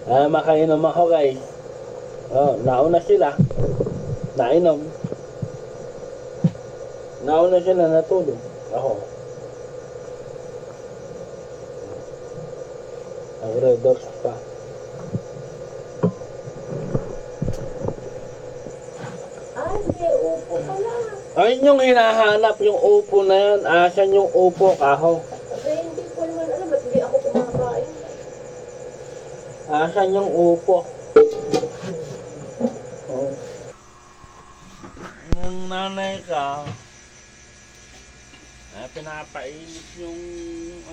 Makainom ako guys. Oh, nauna sila. Nainom. Nauna sila natulog. Ako. Red Doors pa. Ay, may upo pala. Ayun yung hinahanap, yung upo na yan. Asan yung upo, kaho? Ay, hindi ko naman alam. Ba't hindi ako kumakain? Asan yung upo? Oh. Yung nanay ka, pinapainit yung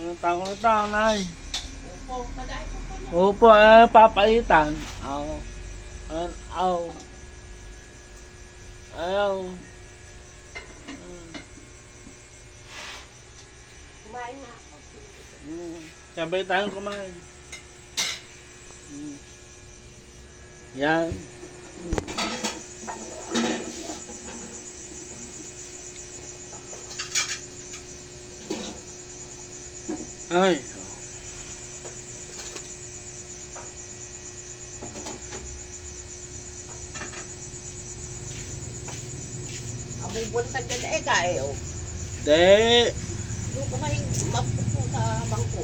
anong tawag na tao, nay? Upo, pagkain ko pala. Upo, papaitan. Aw. Aw. Ayaw. Kumain na ako. Sabay tayong kumain. Yan. Ay. Amoy buntag ka na kaya. De. Doon ko mahilig mapupo sa bangko.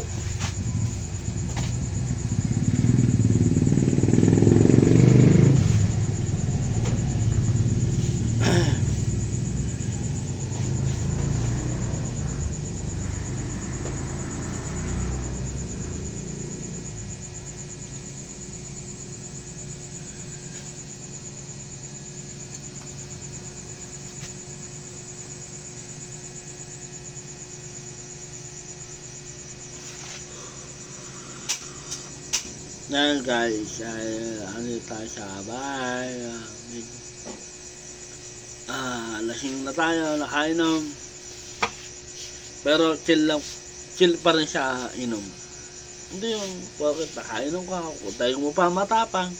Yan guys, ano tayo sa bahay. Lasing na tayo, nakainom. Pero chill pa rin siya inom. Hindi yung, bakit nakainom ka, tayo mo pa matapang.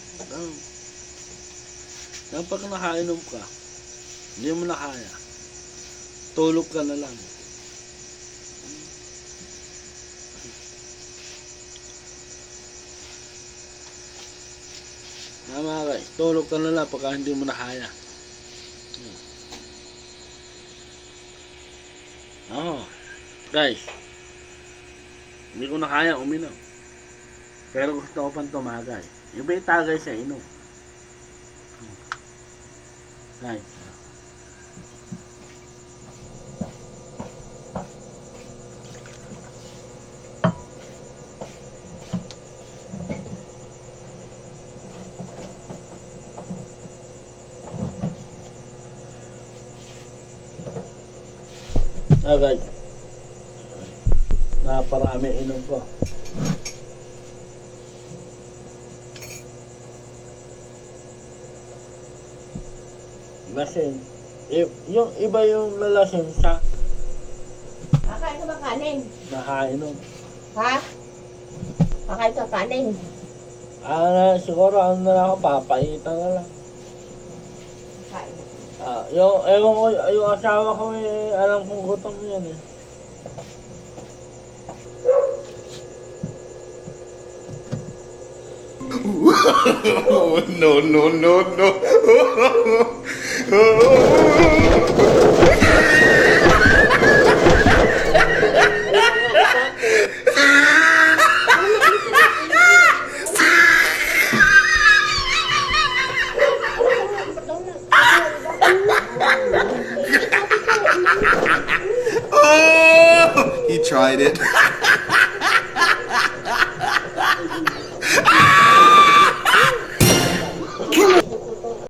Kapag nakainom ka, hindi mo na kaya. Tulog ka na lang. Tama guys, tulog ka na lang pagka hindi mo na kaya. Guys, hindi ko na kaya uminom. Pero gusto ko pang tumagay. Iba itagay sa inom. Guys. Guys, naparami inom ko. Lasing. Yung iba yung lalasing sa Kakain ka ba kanin? nakainom. Ha? Kakain ka kanin? Siguro ano na lang ako, papaitan na lang. Kain. Ewan ko, yung asawa ko alam kong gutom yan eh. No, no, no, no. Oh, he tried it.